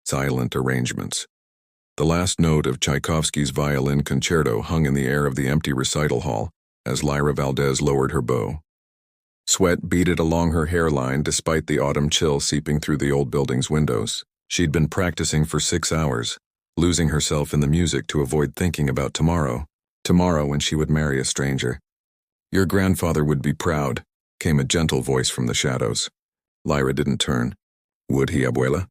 silent arrangements. The last note of Tchaikovsky's violin concerto hung in the air of the empty recital hall as Lyra Valdez lowered her bow. Sweat beaded along her hairline despite the autumn chill seeping through the old building's windows. She'd been practicing for 6 hours, losing herself in the music to avoid thinking about tomorrow when she would marry a stranger. "Your grandfather would be proud," came a gentle voice from the shadows. Lyra didn't turn. Would he, abuela?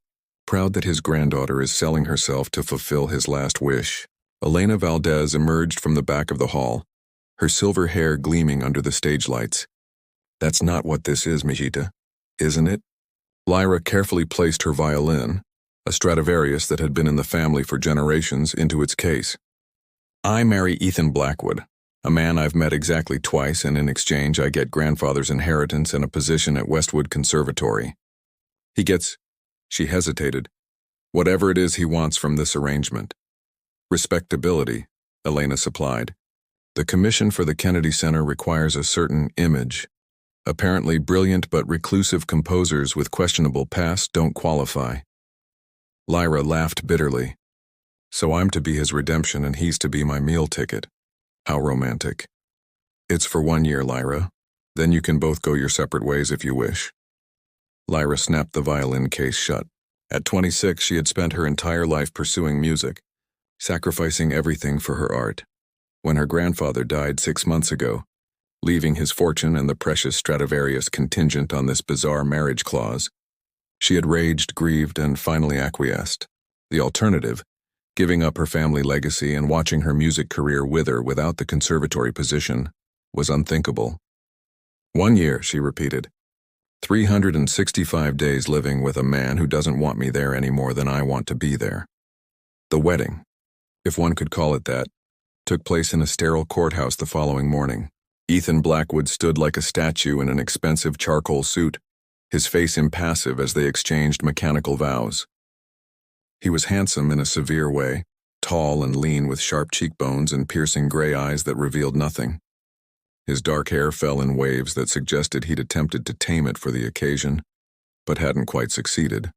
Proud that his granddaughter is selling herself to fulfill his last wish. Elena Valdez emerged from the back of the hall, her silver hair gleaming under the stage lights. "That's not what this is, mijita, isn't it?" Lyra carefully placed her violin, a Stradivarius that had been in the family for generations, into its case. "I marry Ethan Blackwood, a man I've met exactly twice, and in exchange I get grandfather's inheritance and a position at Westwood Conservatory. He gets," she hesitated, "whatever it is he wants from this arrangement." "Respectability," Elena supplied. "The commission for the Kennedy Center requires a certain image. Apparently brilliant but reclusive composers with questionable past don't qualify." Lyra laughed bitterly. "So I'm to be his redemption and he's to be my meal ticket. How romantic." "It's for 1 year, Lyra. Then you can both go your separate ways if you wish." Lyra snapped the violin case shut. At 26, she had spent her entire life pursuing music, sacrificing everything for her art. When her grandfather died 6 months ago, leaving his fortune and the precious Stradivarius contingent on this bizarre marriage clause, she had raged, grieved, and finally acquiesced. The alternative, giving up her family legacy and watching her music career wither without the conservatory position, was unthinkable. 1 year, she repeated. 365 days living with a man who doesn't want me there any more than I want to be there. The wedding, if one could call it that, took place in a sterile courthouse the following morning. Ethan Blackwood stood like a statue in an expensive charcoal suit, his face impassive as they exchanged mechanical vows. He was handsome in a severe way, tall and lean with sharp cheekbones and piercing gray eyes that revealed nothing. His dark hair fell in waves that suggested he'd attempted to tame it for the occasion, but hadn't quite succeeded.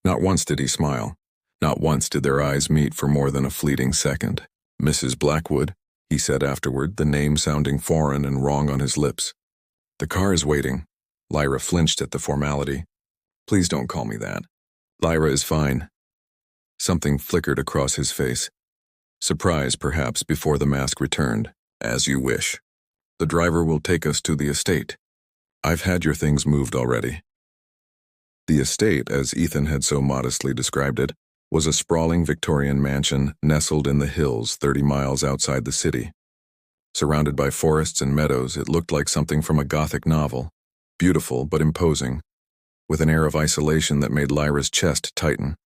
Not once did he smile. Not once did their eyes meet for more than a fleeting second. "Mrs. Blackwood," he said afterward, the name sounding foreign and wrong on his lips. "The car is waiting." Lyra flinched at the formality. "Please don't call me that." "Lyra is fine." Something flickered across his face. Surprise, perhaps, before the mask returned. "As you wish. The driver will take us to the estate. I've had your things moved already." The estate, as Ethan had so modestly described it, was a sprawling Victorian mansion nestled in the hills 30 miles outside the city. Surrounded by forests and meadows, it looked like something from a Gothic novel, beautiful but imposing, with an air of isolation that made Lyra's chest tighten.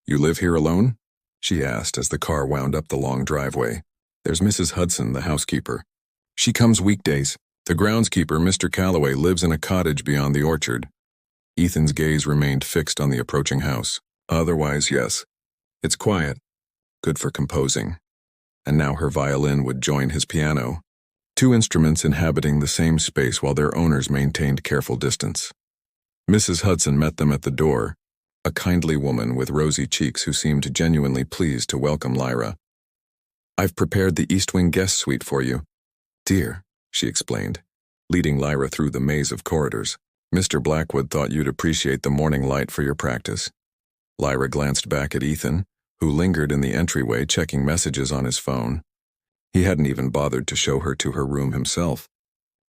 "You live here alone?" she asked as the car wound up the long driveway. "There's Mrs. Hudson, the housekeeper. She comes weekdays. The groundskeeper, Mr. Calloway, lives in a cottage beyond the orchard." Ethan's gaze remained fixed on the approaching house. "Otherwise, yes. It's quiet. Good for composing." And now her violin would join his piano, 2 instruments inhabiting the same space while their owners maintained careful distance. Mrs. Hudson met them at the door, a kindly woman with rosy cheeks who seemed genuinely pleased to welcome Lyra. "I've prepared the East Wing guest suite for you." "Dear," she explained, leading Lyra through the maze of corridors. "Mr. Blackwood thought you'd appreciate the morning light for your practice." Lyra glanced back at Ethan, who lingered in the entryway checking messages on his phone. He hadn't even bothered to show her to her room himself.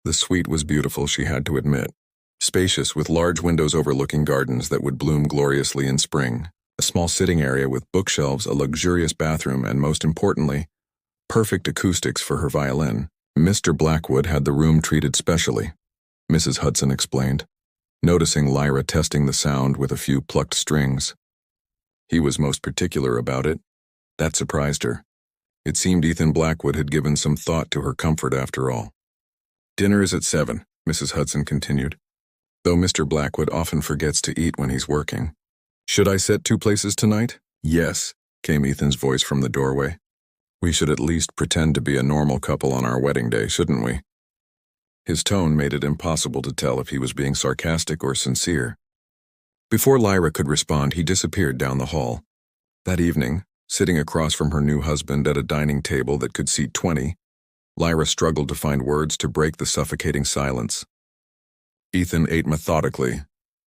The suite was beautiful, she had to admit. Spacious, with large windows overlooking gardens that would bloom gloriously in spring, a small sitting area with bookshelves, a luxurious bathroom, and most importantly, perfect acoustics for her violin. Mr. Blackwood had the room treated specially, Mrs. Hudson explained, noticing Lyra testing the sound with a few plucked strings. He was most particular about it. That surprised her. It seemed Ethan Blackwood had given some thought to her comfort after all. "Dinner is at 7, Mrs. Hudson continued, though Mr. Blackwood often forgets to eat when he's working. "Should I set 2 places tonight?" "Yes," came Ethan's voice from the doorway. "We should at least pretend to be a normal couple on our wedding day, shouldn't we?" His tone made it impossible to tell if he was being sarcastic or sincere. Before Lyra could respond, he disappeared down the hall. That evening, sitting across from her new husband at a dining table that could seat 20, Lyra struggled to find words to break the suffocating silence. Ethan ate methodically,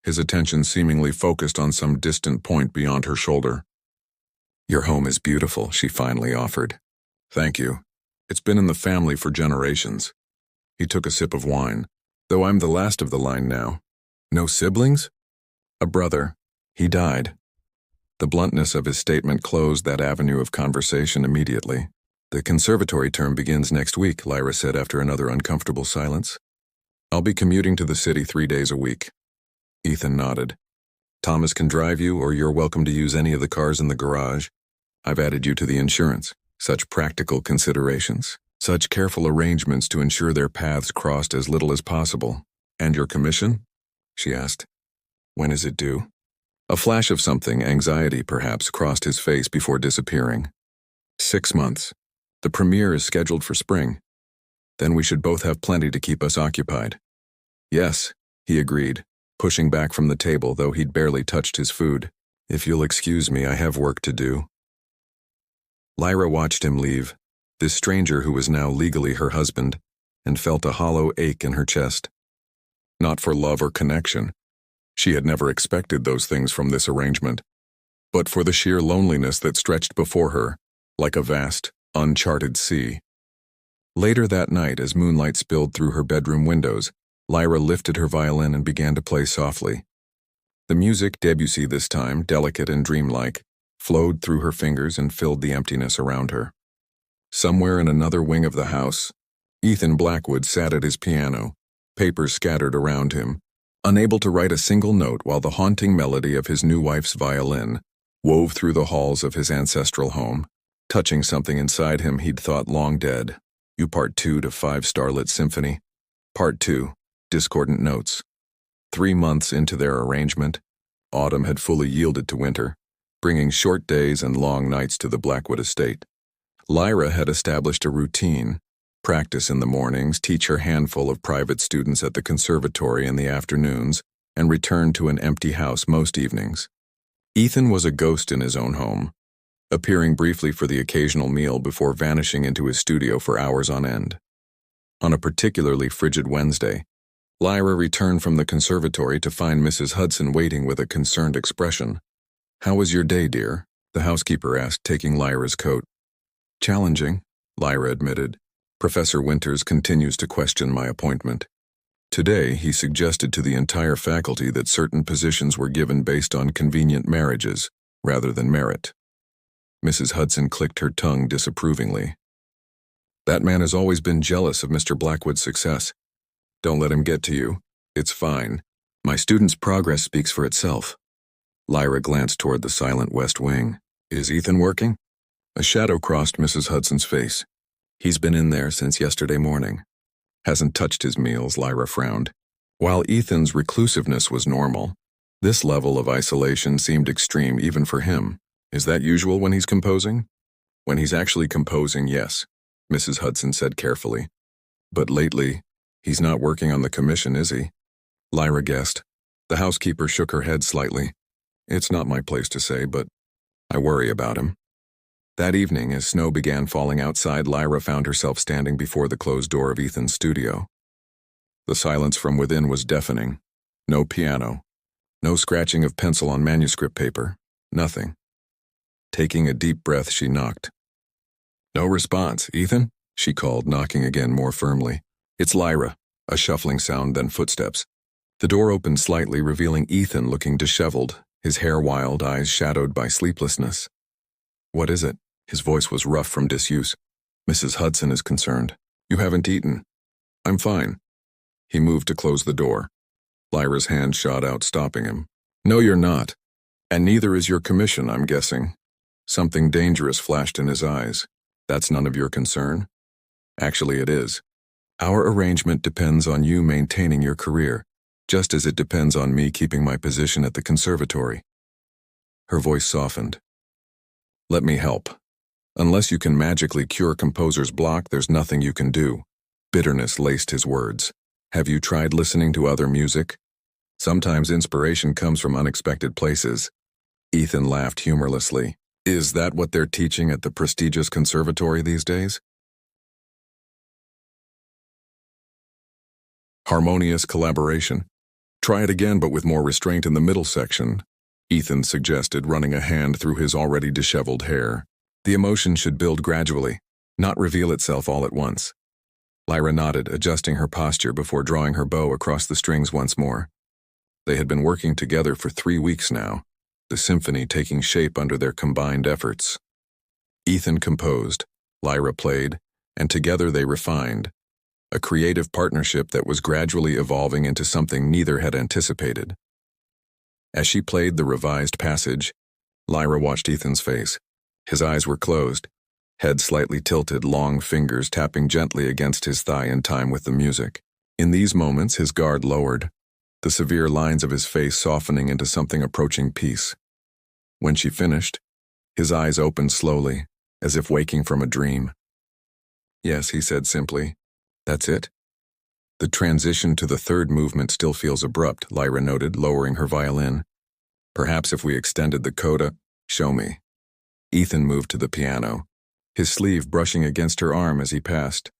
his attention seemingly focused on some distant point beyond her shoulder. "Your home is beautiful," she finally offered. "Thank you. It's been in the family for generations." He took a sip of wine. "Though I'm the last of the line now." "No siblings?" "A brother. He died." The bluntness of his statement closed that avenue of conversation immediately. "The conservatory term begins next week," Lyra said after another uncomfortable silence. "I'll be commuting to the city 3 days a week." Ethan nodded. "Thomas can drive you, or you're welcome to use any of the cars in the garage. I've added you to the insurance. Such practical considerations. Such careful arrangements to ensure their paths crossed as little as possible. And your commission?" she asked. "When is it due?" A flash of something, anxiety perhaps, crossed his face before disappearing. 6 months. The premiere is scheduled for spring. Then we should both have plenty to keep us occupied." "Yes," he agreed, pushing back from the table, though he'd barely touched his food. "If you'll excuse me, I have work to do." Lyra watched him leave, this stranger who was now legally her husband, and felt a hollow ache in her chest. Not for love or connection. She had never expected those things from this arrangement, but for the sheer loneliness that stretched before her, like a vast, uncharted sea. Later that night, as moonlight spilled through her bedroom windows, Lyra lifted her violin and began to play softly. The music, Debussy this time, delicate and dreamlike, flowed through her fingers and filled the emptiness around her. Somewhere in another wing of the house, Ethan Blackwood sat at his piano, papers scattered around him, unable to write a single note, while the haunting melody of his new wife's violin wove through the halls of his ancestral home, touching something inside him he'd thought long dead. You Part 2 to 5 Starlit Symphony. Part 2, Discordant Notes. 3 months into their arrangement, autumn had fully yielded to winter, bringing short days and long nights to the Blackwood estate. Lyra had established a routine: practice in the mornings, teach her handful of private students at the conservatory in the afternoons, and return to an empty house most evenings. Ethan was a ghost in his own home, appearing briefly for the occasional meal before vanishing into his studio for hours on end. On a particularly frigid Wednesday, Lyra returned from the conservatory to find Mrs. Hudson waiting with a concerned expression. "How was your day, dear?" the housekeeper asked, taking Lyra's coat. "Challenging," Lyra admitted. "Professor Winters continues to question my appointment. Today, he suggested to the entire faculty that certain positions were given based on convenient marriages, rather than merit." Mrs. Hudson clicked her tongue disapprovingly. "That man has always been jealous of Mr. Blackwood's success. Don't let him get to you. It's fine. My student's progress speaks for itself." Lyra glanced toward the silent west wing. "Is Ethan working?" A shadow crossed Mrs. Hudson's face. "He's been in there since yesterday morning. Hasn't touched his meals," Lyra frowned. While Ethan's reclusiveness was normal, this level of isolation seemed extreme even for him. "Is that usual when he's composing?" "When he's actually composing, yes," Mrs. Hudson said carefully. "But lately, he's not working on the commission, is he?" Lyra guessed. The housekeeper shook her head slightly. "It's not my place to say, but I worry about him." That evening, as snow began falling outside, Lyra found herself standing before the closed door of Ethan's studio. The silence from within was deafening. No piano. No scratching of pencil on manuscript paper. Nothing. Taking a deep breath, she knocked. "No response. Ethan?" she called, knocking again more firmly. "It's Lyra." A shuffling sound, then footsteps. The door opened slightly, revealing Ethan looking disheveled, his hair wild, eyes shadowed by sleeplessness. "What is it?" His voice was rough from disuse. "Mrs. Hudson is concerned. You haven't eaten." "I'm fine." He moved to close the door. Lyra's hand shot out, stopping him. "No, you're not. And neither is your commission, I'm guessing." Something dangerous flashed in his eyes. "That's none of your concern?" "Actually, it is. Our arrangement depends on you maintaining your career, just as it depends on me keeping my position at the conservatory." Her voice softened. "Let me help. Unless you can magically cure composer's block, there's nothing you can do." Bitterness laced his words. "Have you tried listening to other music? Sometimes inspiration comes from unexpected places. Ethan laughed humorlessly. Is that what they're teaching at the prestigious conservatory these days? Harmonious collaboration. Try it again, but with more restraint in the middle section, Ethan suggested, running a hand through his already disheveled hair. The emotion should build gradually, not reveal itself all at once. Lyra nodded, adjusting her posture before drawing her bow across the strings once more. They had been working together for 3 weeks now, the symphony taking shape under their combined efforts. Ethan composed, Lyra played, and together they refined, a creative partnership that was gradually evolving into something neither had anticipated. As she played the revised passage, Lyra watched Ethan's face. His eyes were closed, head slightly tilted, long fingers tapping gently against his thigh in time with the music. In these moments, his guard lowered, the severe lines of his face softening into something approaching peace. When she finished, his eyes opened slowly, as if waking from a dream. Yes, he said simply. That's it? The transition to the third movement still feels abrupt, Lyra noted, lowering her violin. Perhaps if we extended the coda, show me. Ethan moved to the piano, his sleeve brushing against her arm as he passed,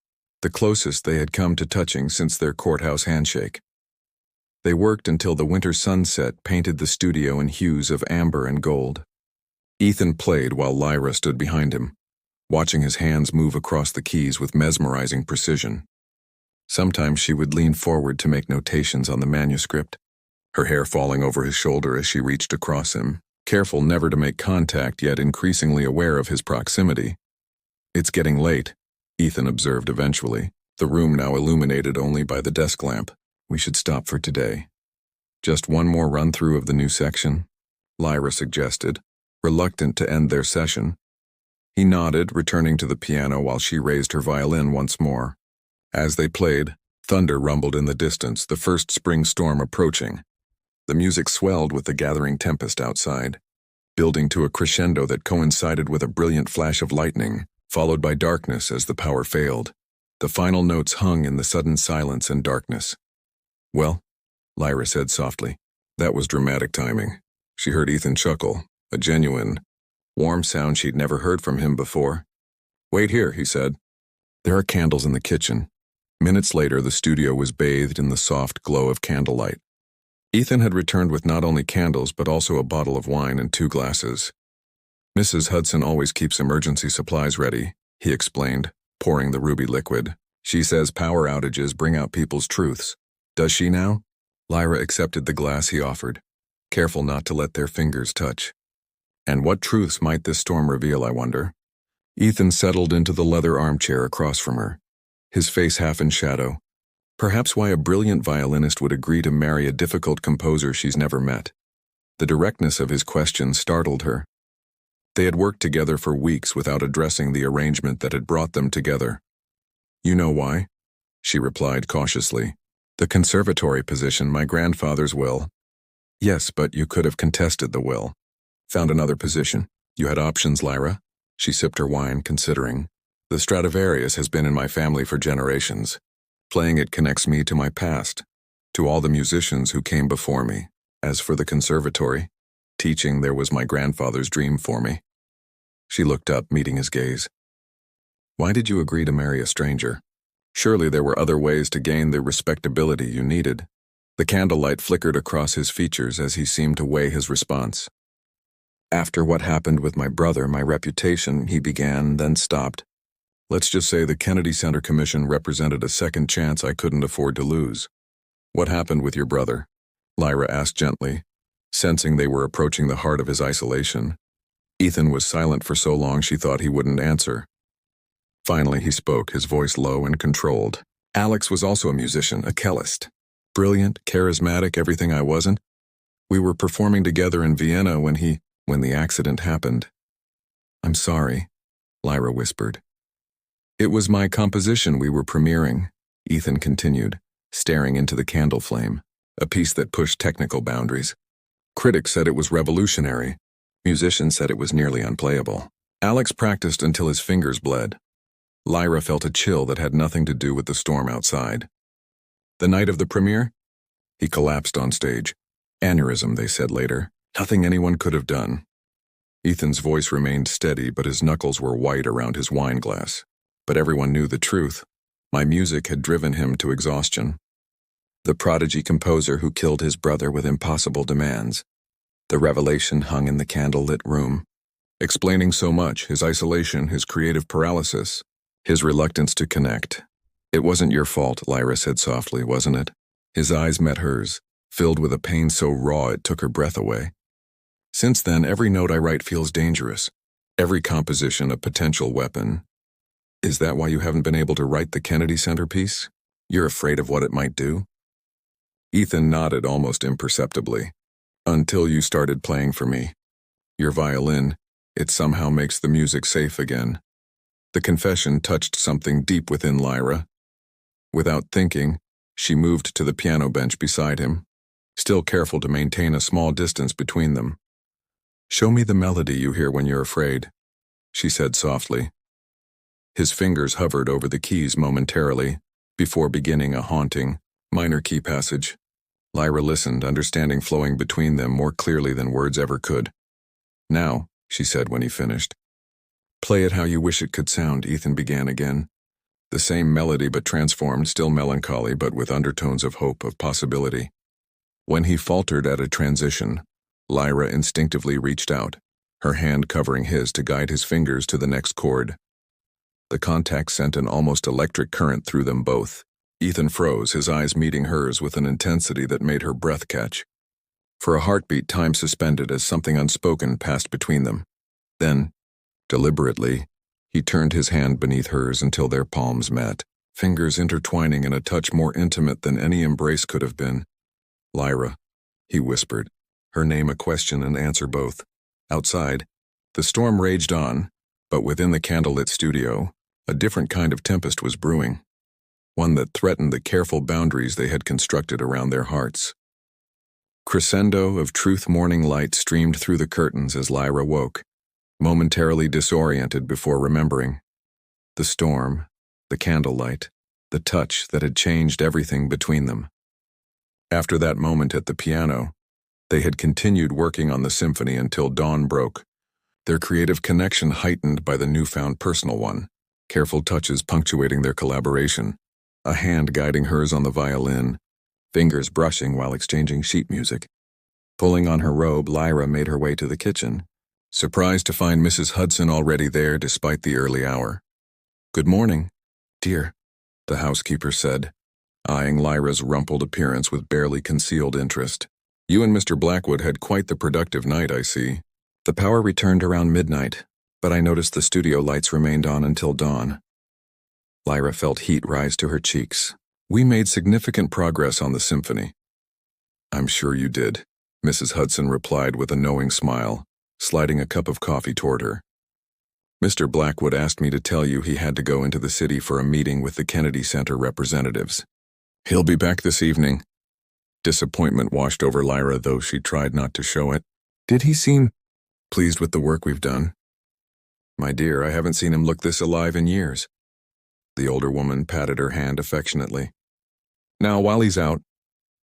the closest they had come to touching since their courthouse handshake. They worked until the winter sunset painted the studio in hues of amber and gold. Ethan played while Lyra stood behind him, watching his hands move across the keys with mesmerizing precision. Sometimes she would lean forward to make notations on the manuscript, her hair falling over his shoulder as she reached across him, careful never to make contact yet increasingly aware of his proximity. It's getting late, Ethan observed eventually, the room now illuminated only by the desk lamp. We should stop for today. Just one more run-through of the new section, Lyra suggested, reluctant to end their session. He nodded, returning to the piano while she raised her violin once more. As they played, thunder rumbled in the distance, the first spring storm approaching. The music swelled with the gathering tempest outside, building to a crescendo that coincided with a brilliant flash of lightning, followed by darkness as the power failed. The final notes hung in the sudden silence and darkness. Well, Lyra said softly. That was dramatic timing. She heard Ethan chuckle, a genuine, warm sound she'd never heard from him before. Wait here, he said. There are candles in the kitchen. Minutes later, the studio was bathed in the soft glow of candlelight. Ethan had returned with not only candles but also a bottle of wine and 2 glasses. Mrs. Hudson always keeps emergency supplies ready, he explained, pouring the ruby liquid. She says power outages bring out people's truths. Does she now? Lyra accepted the glass he offered, careful not to let their fingers touch. And what truths might this storm reveal, I wonder? Ethan settled into the leather armchair across from her, his face half in shadow. Perhaps why a brilliant violinist would agree to marry a difficult composer she's never met. The directness of his question startled her. They had worked together for weeks without addressing the arrangement that had brought them together. You know why? She replied cautiously. The conservatory position, my grandfather's will. Yes, but you could have contested the will. Found another position. You had options, Lyra. She sipped her wine, considering. The Stradivarius has been in my family for generations. Playing it connects me to my past, to all the musicians who came before me. As for the conservatory, teaching there was my grandfather's dream for me. She looked up, meeting his gaze. Why did you agree to marry a stranger? Surely there were other ways to gain the respectability you needed. The candlelight flickered across his features as he seemed to weigh his response. After what happened with my brother, my reputation, he began, then stopped. Let's just say the Kennedy Center Commission represented a second chance I couldn't afford to lose. What happened with your brother? Lyra asked gently, sensing they were approaching the heart of his isolation. Ethan was silent for so long she thought he wouldn't answer. Finally he spoke, his voice low and controlled. Alex was also a musician, a cellist. Brilliant, charismatic, everything I wasn't. We were performing together in Vienna when the accident happened. I'm sorry, Lyra whispered. It was my composition we were premiering, Ethan continued, staring into the candle flame, a piece that pushed technical boundaries. Critics said it was revolutionary. Musicians said it was nearly unplayable. Alex practiced until his fingers bled. Lyra felt a chill that had nothing to do with the storm outside. The night of the premiere? He collapsed on stage. Aneurysm, they said later. Nothing anyone could have done. Ethan's voice remained steady, but his knuckles were white around his wine glass. But everyone knew the truth. My music had driven him to exhaustion. The prodigy composer who killed his brother with impossible demands. The revelation hung in the candle-lit room, explaining so much: his isolation, his creative paralysis, his reluctance to connect. It wasn't your fault, Lyra said softly, wasn't it? His eyes met hers, filled with a pain so raw it took her breath away. Since then, every note I write feels dangerous. Every composition a potential weapon. Is that why you haven't been able to write the Kennedy Center piece? You're afraid of what it might do? Ethan nodded almost imperceptibly. Until you started playing for me. Your violin, it somehow makes the music safe again. The confession touched something deep within Lyra. Without thinking, she moved to the piano bench beside him, still careful to maintain a small distance between them. "Show me the melody you hear when you're afraid," she said softly. His fingers hovered over the keys momentarily, before beginning a haunting, minor key passage. Lyra listened, understanding flowing between them more clearly than words ever could. "Now," she said when he finished. "Play it how you wish it could sound," Ethan began again. The same melody but transformed, still melancholy but with undertones of hope, of possibility. When he faltered at a transition, Lyra instinctively reached out, her hand covering his to guide his fingers to the next chord. The contact sent an almost electric current through them both. Ethan froze, his eyes meeting hers with an intensity that made her breath catch. For a heartbeat, time suspended as something unspoken passed between them. Then, deliberately, he turned his hand beneath hers until their palms met, fingers intertwining in a touch more intimate than any embrace could have been. "Lyra," he whispered, her name a question and answer both. Outside, the storm raged on, but within the candlelit studio, a different kind of tempest was brewing. One that threatened the careful boundaries they had constructed around their hearts. Crescendo of truth morning light streamed through the curtains as Lyra woke, momentarily disoriented before remembering. The storm, the candlelight, the touch that had changed everything between them. After that moment at the piano, they had continued working on the symphony until dawn broke, their creative connection heightened by the newfound personal one, careful touches punctuating their collaboration. A hand guiding hers on the violin, fingers brushing while exchanging sheet music. Pulling on her robe, Lyra made her way to the kitchen, surprised to find Mrs. Hudson already there despite the early hour. "Good morning, dear," the housekeeper said, eyeing Lyra's rumpled appearance with barely concealed interest. "You and Mr. Blackwood had quite the productive night, I see." "The power returned around midnight, but I noticed the studio lights remained on until dawn." Lyra felt heat rise to her cheeks. "We made significant progress on the symphony." "I'm sure you did," Mrs. Hudson replied with a knowing smile, sliding a cup of coffee toward her. "Mr. Blackwood asked me to tell you he had to go into the city for a meeting with the Kennedy Center representatives. He'll be back this evening." Disappointment washed over Lyra, though she tried not to show it. "Did he seem pleased with the work we've done?" "My dear, I haven't seen him look this alive in years." The older woman patted her hand affectionately. "Now, while he's out,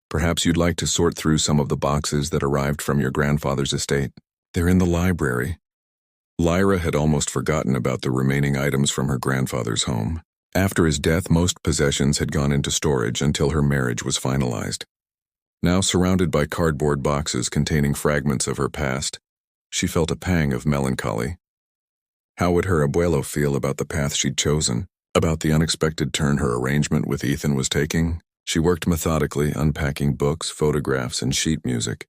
perhaps you'd like to sort through some of the boxes that arrived from your grandfather's estate. They're in the library." Lyra had almost forgotten about the remaining items from her grandfather's home. After his death, most possessions had gone into storage until her marriage was finalized. Now surrounded by cardboard boxes containing fragments of her past, she felt a pang of melancholy. How would her abuelo feel about the path she'd chosen? About the unexpected turn her arrangement with Ethan was taking? She worked methodically, unpacking books, photographs, and sheet music,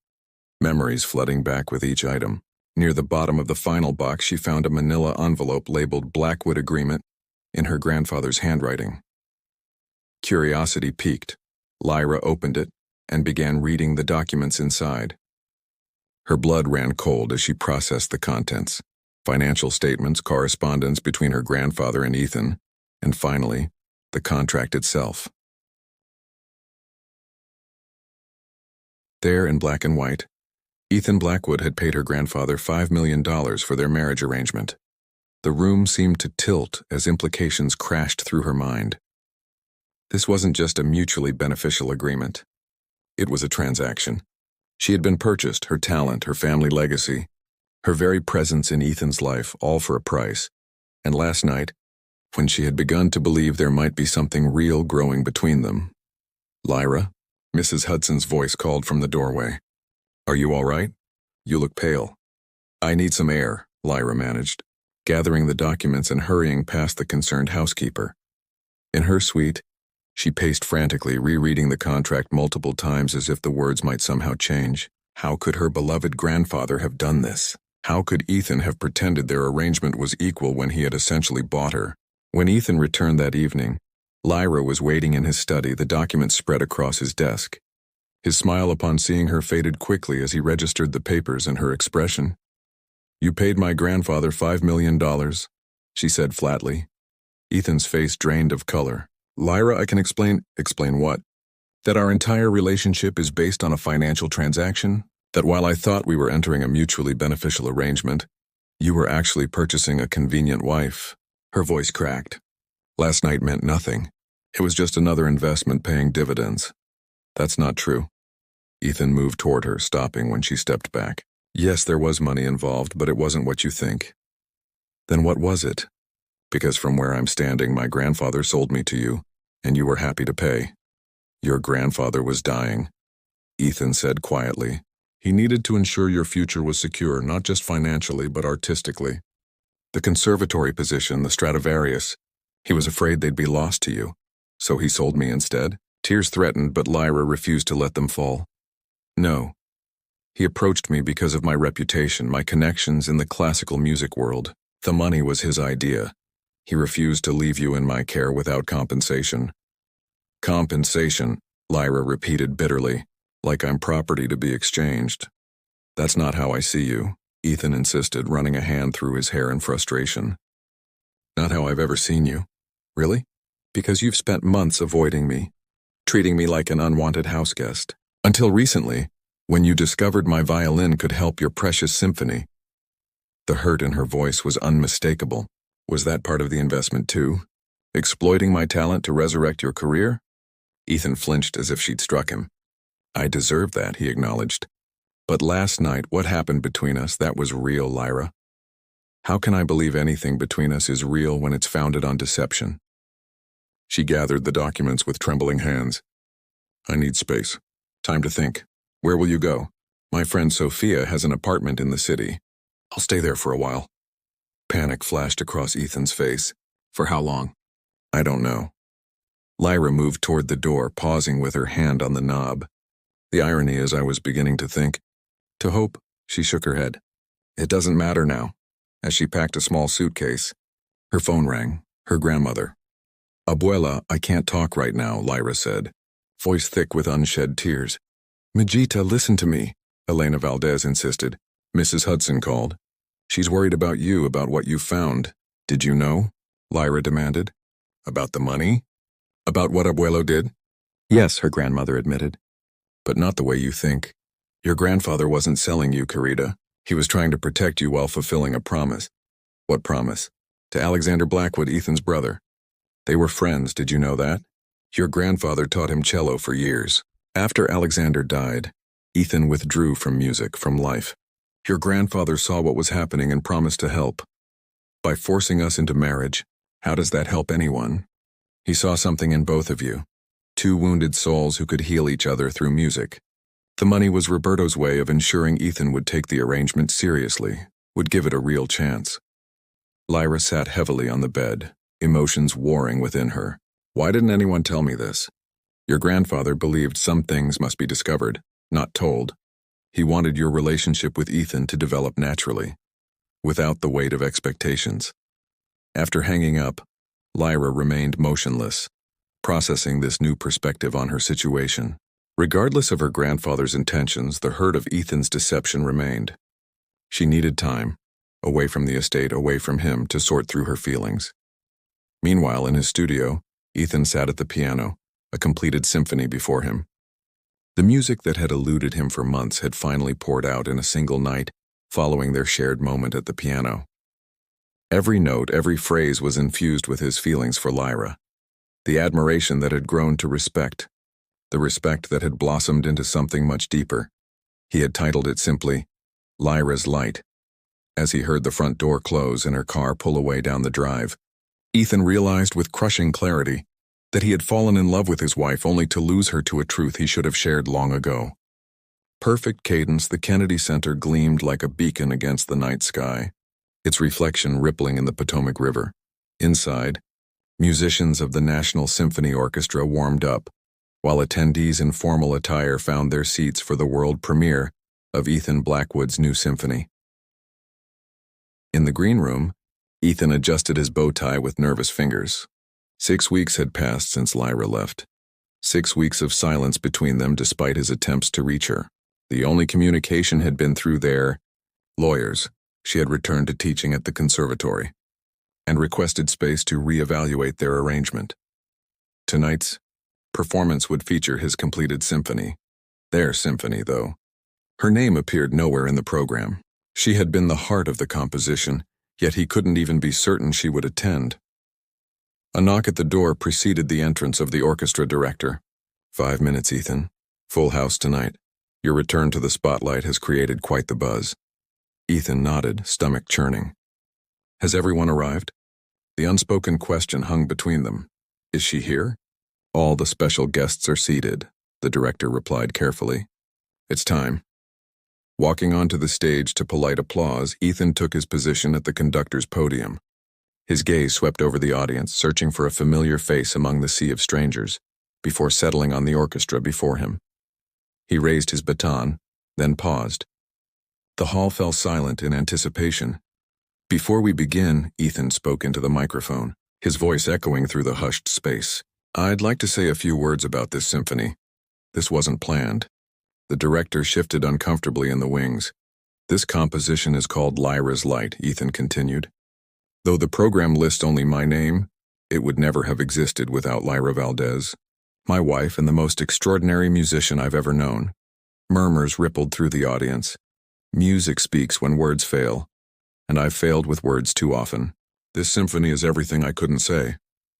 memories flooding back with each item. Near the bottom of the final box, she found a manila envelope labeled Blackwood Agreement in her grandfather's handwriting. Curiosity piqued. Lyra opened it and began reading the documents inside. Her blood ran cold as she processed the contents: financial statements, correspondence between her grandfather and Ethan, and finally, the contract itself. There in black and white, Ethan Blackwood had paid her grandfather $5 million for their marriage arrangement. The room seemed to tilt as implications crashed through her mind. This wasn't just a mutually beneficial agreement. It was a transaction. She had been purchased, her talent, her family legacy, her very presence in Ethan's life, all for a price. And last night, when she had begun to believe there might be something real growing between them. "Lyra?" Mrs. Hudson's voice called from the doorway. "Are you all right? You look pale." "I need some air," Lyra managed, gathering the documents and hurrying past the concerned housekeeper. In her suite, she paced frantically, rereading the contract multiple times as if the words might somehow change. How could her beloved grandfather have done this? How could Ethan have pretended their arrangement was equal when he had essentially bought her? When Ethan returned that evening, Lyra was waiting in his study, the documents spread across his desk. His smile upon seeing her faded quickly as he registered the papers, and her expression. "You paid my grandfather $5 million, she said flatly. Ethan's face drained of color. "Lyra, I can explain." "Explain what?" "That our entire relationship is based on a financial transaction. That while I thought we were entering a mutually beneficial arrangement, you were actually purchasing a convenient wife." Her voice cracked. "Last night meant nothing. It was just another investment paying dividends." "That's not true." Ethan moved toward her, stopping when she stepped back. "Yes, there was money involved, but it wasn't what you think." "Then what was it?" "Because from where I'm standing, my grandfather sold me to you, and you were happy to pay." "Your grandfather was dying," Ethan said quietly. "He needed to ensure your future was secure, not just financially, but artistically. The conservatory position, the Stradivarius, he was afraid they'd be lost to you. So he sold me instead." Tears threatened, but Lyra refused to let them fall. "No. He approached me because of my reputation, my connections in the classical music world. The money was his idea. He refused to leave you in my care without compensation." "Compensation," Lyra repeated bitterly, "like I'm property to be exchanged." "That's not how I see you," Ethan insisted, running a hand through his hair in frustration. "Not how I've ever seen you." "Really?" "Because you've spent months avoiding me, treating me like an unwanted houseguest. Until recently, when you discovered my violin could help your precious symphony." The hurt in her voice was unmistakable. "Was that part of the investment too? Exploiting my talent to resurrect your career?" Ethan flinched as if she'd struck him. "I deserve that," he acknowledged. "But last night, what happened between us, that was real, Lyra. How can I believe anything between us is real when it's founded on deception?" She gathered the documents with trembling hands. "I need space. Time to think. Where will you go?" "My friend Sophia has an apartment in the city. I'll stay there for a while." Panic flashed across Ethan's face. "For how long?" "I don't know." Lyra moved toward the door, pausing with her hand on the knob. "The irony is I was beginning to think." "To Hope?" She shook her head. "It doesn't matter now." As she packed a small suitcase, her phone rang. Her grandmother. "Abuela, I can't talk right now," Lyra said, voice thick with unshed tears. "Majita, listen to me," Elena Valdez insisted. "Mrs. Hudson called. She's worried about you, about what you found." "Did you know?" Lyra demanded. "About the money? About what Abuelo did?" "Yes," her grandmother admitted. "But not the way you think. Your grandfather wasn't selling you, Carita. He was trying to protect you while fulfilling a promise." "What promise?" "To Alexander Blackwood, Ethan's brother. They were friends, did you know that? Your grandfather taught him cello for years. After Alexander died, Ethan withdrew from music, from life. Your grandfather saw what was happening and promised to help. By forcing us into marriage, how does that help anyone? He saw something in both of you. Two wounded souls who could heal each other through music. The money was Roberto's way of ensuring Ethan would take the arrangement seriously, would give it a real chance." Lyra sat heavily on the bed, emotions warring within her. "Why didn't anyone tell me this?" "Your grandfather believed some things must be discovered, not told. He wanted your relationship with Ethan to develop naturally, without the weight of expectations." After hanging up, Lyra remained motionless, processing this new perspective on her situation. Regardless of her grandfather's intentions, the hurt of Ethan's deception remained. She needed time, away from the estate, away from him, to sort through her feelings. Meanwhile, in his studio, Ethan sat at the piano, a completed symphony before him. The music that had eluded him for months had finally poured out in a single night, following their shared moment at the piano. Every note, every phrase was infused with his feelings for Lyra, the admiration that had grown to respect, the respect that had blossomed into something much deeper. He had titled it simply, Lyra's Light. As he heard the front door close and her car pull away down the drive, Ethan realized with crushing clarity that he had fallen in love with his wife only to lose her to a truth he should have shared long ago. Perfect cadence, the Kennedy Center gleamed like a beacon against the night sky, its reflection rippling in the Potomac River. Inside, musicians of the National Symphony Orchestra warmed up, while attendees in formal attire found their seats for the world premiere of Ethan Blackwood's new symphony. In the green room, Ethan adjusted his bow tie with nervous fingers. 6 weeks had passed since Lyra left. 6 weeks of silence between them despite his attempts to reach her. The only communication had been through their lawyers. She had returned to teaching at the conservatory and requested space to reevaluate their arrangement. Tonight's performance would feature his completed symphony. Their symphony, though. Her name appeared nowhere in the program. She had been the heart of the composition, yet he couldn't even be certain she would attend. A knock at the door preceded the entrance of the orchestra director. 5 minutes, Ethan. Full house tonight. Your return to the spotlight has created quite the buzz. Ethan nodded, stomach churning. Has everyone arrived? The unspoken question hung between them. Is she here? All the special guests are seated, the director replied carefully. It's time. Walking onto the stage to polite applause, Ethan took his position at the conductor's podium. His gaze swept over the audience, searching for a familiar face among the sea of strangers, before settling on the orchestra before him. He raised his baton, then paused. The hall fell silent in anticipation. Before we begin, Ethan spoke into the microphone, his voice echoing through the hushed space. I'd like to say a few words about this symphony. This wasn't planned. The director shifted uncomfortably in the wings. This composition is called Lyra's Light, Ethan continued. Though the program lists only my name, it would never have existed without Lyra Valdez, my wife and the most extraordinary musician I've ever known. Murmurs rippled through the audience. Music speaks when words fail, and I've failed with words too often. This symphony is everything I couldn't say,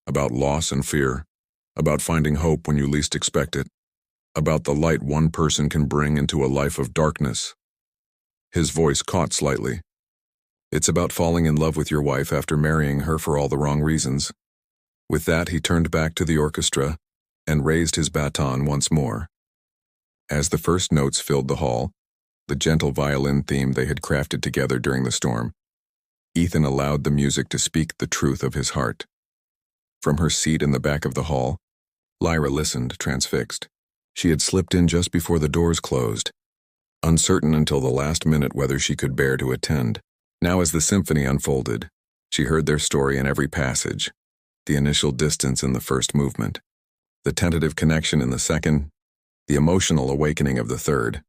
about loss and fear, about finding hope when you least expect it, about the light one person can bring into a life of darkness. His voice caught slightly. It's about falling in love with your wife after marrying her for all the wrong reasons. With that, he turned back to the orchestra and raised his baton once more. As the first notes filled the hall, the gentle violin theme they had crafted together during the storm, Ethan allowed the music to speak the truth of his heart. From her seat in the back of the hall, Lyra listened, transfixed. She had slipped in just before the doors closed, uncertain until the last minute whether she could bear to attend. Now as the symphony unfolded, she heard their story in every passage, the initial distance in the first movement, the tentative connection in the second, the emotional awakening of the third.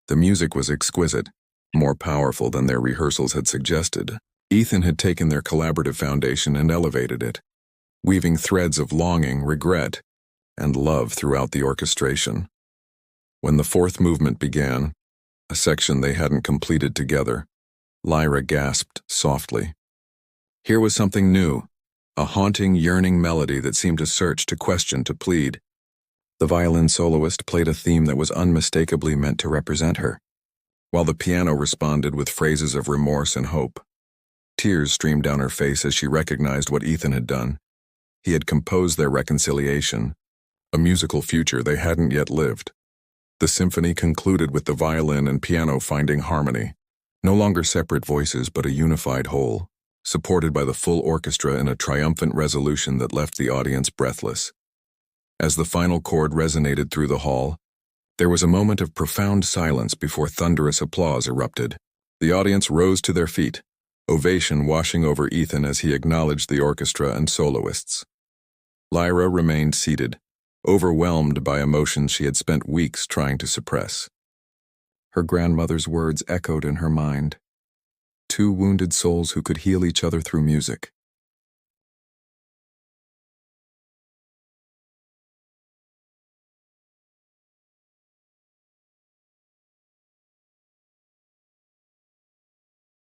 The music was exquisite, more powerful than their rehearsals had suggested. Ethan had taken their collaborative foundation and elevated it, weaving threads of longing, regret, and love throughout the orchestration. When the fourth movement began, a section they hadn't completed together, Lyra gasped softly. Here was something new, a haunting, yearning melody that seemed to search, to question, to plead. The violin soloist played a theme that was unmistakably meant to represent her, while the piano responded with phrases of remorse and hope. Tears streamed down her face as she recognized what Ethan had done. He had composed their reconciliation, a musical future they hadn't yet lived. The symphony concluded with the violin and piano finding harmony, no longer separate voices but a unified whole, supported by the full orchestra in a triumphant resolution that left the audience breathless. As the final chord resonated through the hall, there was a moment of profound silence before thunderous applause erupted. The audience rose to their feet, ovation washing over Ethan as he acknowledged the orchestra and soloists. Lyra remained seated, overwhelmed by emotions she had spent weeks trying to suppress. Her grandmother's words echoed in her mind. Two wounded souls who could heal each other through music.